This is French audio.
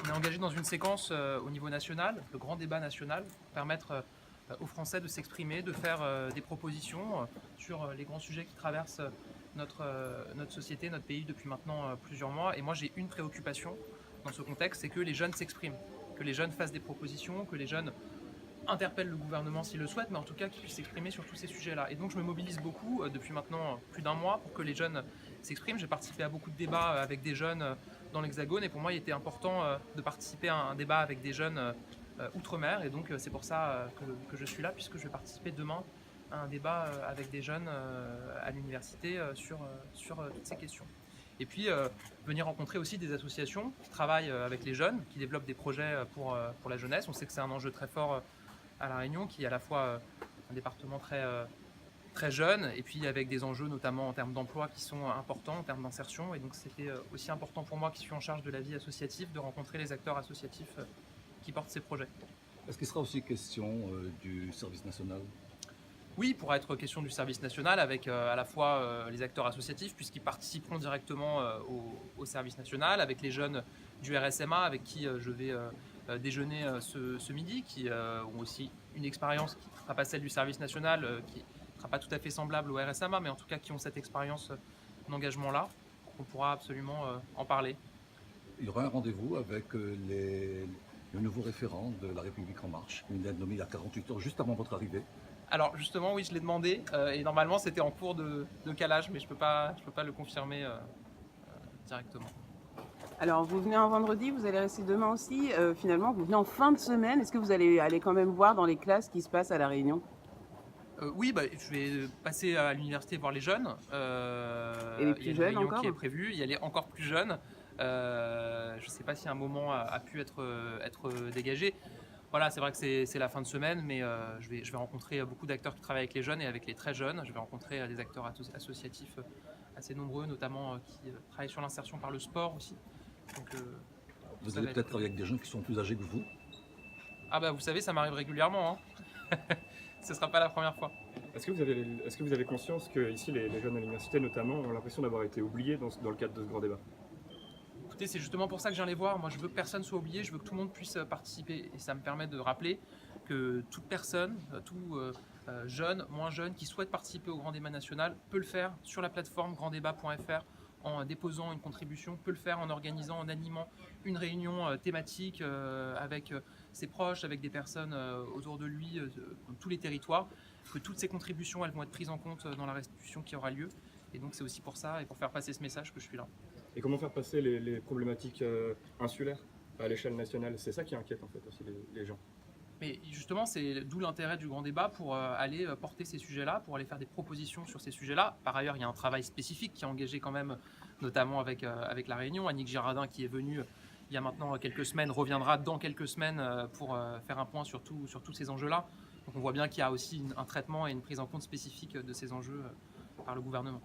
On est engagé dans une séquence au niveau national, le grand débat national, pour permettre aux Français de s'exprimer, de faire des propositions sur les grands sujets qui traversent notre société, notre pays depuis maintenant plusieurs mois. Et moi, j'ai une préoccupation dans ce contexte, c'est que les jeunes s'expriment, que les jeunes fassent des propositions, que les jeunes interpellent le gouvernement s'ils le souhaitent, mais en tout cas qu'ils puissent s'exprimer sur tous ces sujets-là. Et donc je me mobilise beaucoup depuis maintenant plus d'un mois pour que les jeunes s'expriment. J'ai participé à beaucoup de débats avec des jeunes dans l'Hexagone, et pour moi il était important de participer à un débat avec des jeunes outre-mer, et donc c'est pour ça que je suis là, puisque je vais participer demain à un débat avec des jeunes à l'université sur toutes ces questions. Et puis venir rencontrer aussi des associations qui travaillent avec les jeunes, qui développent des projets pour la jeunesse. On sait que c'est un enjeu très fort à La Réunion, qui est à la fois un département très jeune, et puis avec des enjeux notamment en termes d'emploi qui sont importants, en termes d'insertion. Et donc c'était aussi important pour moi, qui suis en charge de la vie associative, de rencontrer les acteurs associatifs qui portent ces projets. Est-ce qu'il sera aussi question du service national? Oui, il pourra être question du service national avec à la fois les acteurs associatifs, puisqu'ils participeront directement au service national, avec les jeunes du RSMA avec qui je vais déjeuner ce midi, qui ont aussi une expérience qui ne sera pas celle du service national, qui ne sera pas tout à fait semblable au RSMA, mais en tout cas qui ont cette expérience d'engagement-là. On pourra absolument en parler. Il y aura un rendez-vous avec le nouveau référent de La République En Marche, qui vient de nommer il y a 48 heures, juste avant votre arrivée. Alors justement, oui, je l'ai demandé, et normalement c'était en cours de calage, mais je peux pas le confirmer directement. Alors, vous venez un vendredi, vous allez rester demain aussi. Finalement, vous venez en fin de semaine. Est-ce que vous allez aller quand même voir dans les classes ce qui se passe à La Réunion? Oui, je vais passer à l'université voir les jeunes. Et les Il y a plus une jeunes réunion encore? qui est prévue, il y a les encore plus jeunes. Je ne sais pas si un moment a pu être dégagé. Voilà, c'est vrai que c'est la fin de semaine, mais je vais rencontrer beaucoup d'acteurs qui travaillent avec les jeunes et avec les très jeunes. Je vais rencontrer des acteurs associatifs assez nombreux, notamment qui travaillent sur l'insertion par le sport aussi. Donc, Vous allez peut-être travailler avec des gens qui sont plus âgés que vous? Ah bah vous savez, ça m'arrive régulièrement, hein. Ce ne sera pas la première fois. Est-ce que vous avez conscience que ici les jeunes à l'université notamment ont l'impression d'avoir été oubliés dans le cadre de ce grand débat? Écoutez, c'est justement pour ça que je viens les voir. Moi, je veux que personne soit oublié, je veux que tout le monde puisse participer. Et ça me permet de rappeler que toute personne, tout jeune, moins jeune, qui souhaite participer au grand débat national peut le faire sur la plateforme granddébat.fr en déposant une contribution, peut le faire en organisant, en animant une réunion thématique avec ses proches, avec des personnes autour de lui, dans tous les territoires, que toutes ces contributions, elles vont être prises en compte dans la restitution qui aura lieu. Et donc c'est aussi pour ça, et pour faire passer ce message, que je suis là. Et comment faire passer les problématiques insulaires à l'échelle nationale? C'est ça qui inquiète en fait aussi les gens. Mais justement, c'est d'où l'intérêt du grand débat, pour aller porter ces sujets-là, pour aller faire des propositions sur ces sujets-là. Par ailleurs, il y a un travail spécifique qui est engagé quand même, notamment avec La Réunion. Annick Girardin, qui est venue il y a maintenant quelques semaines, reviendra dans quelques semaines pour faire un point sur tous ces enjeux-là. Donc on voit bien qu'il y a aussi un traitement et une prise en compte spécifique de ces enjeux par le gouvernement.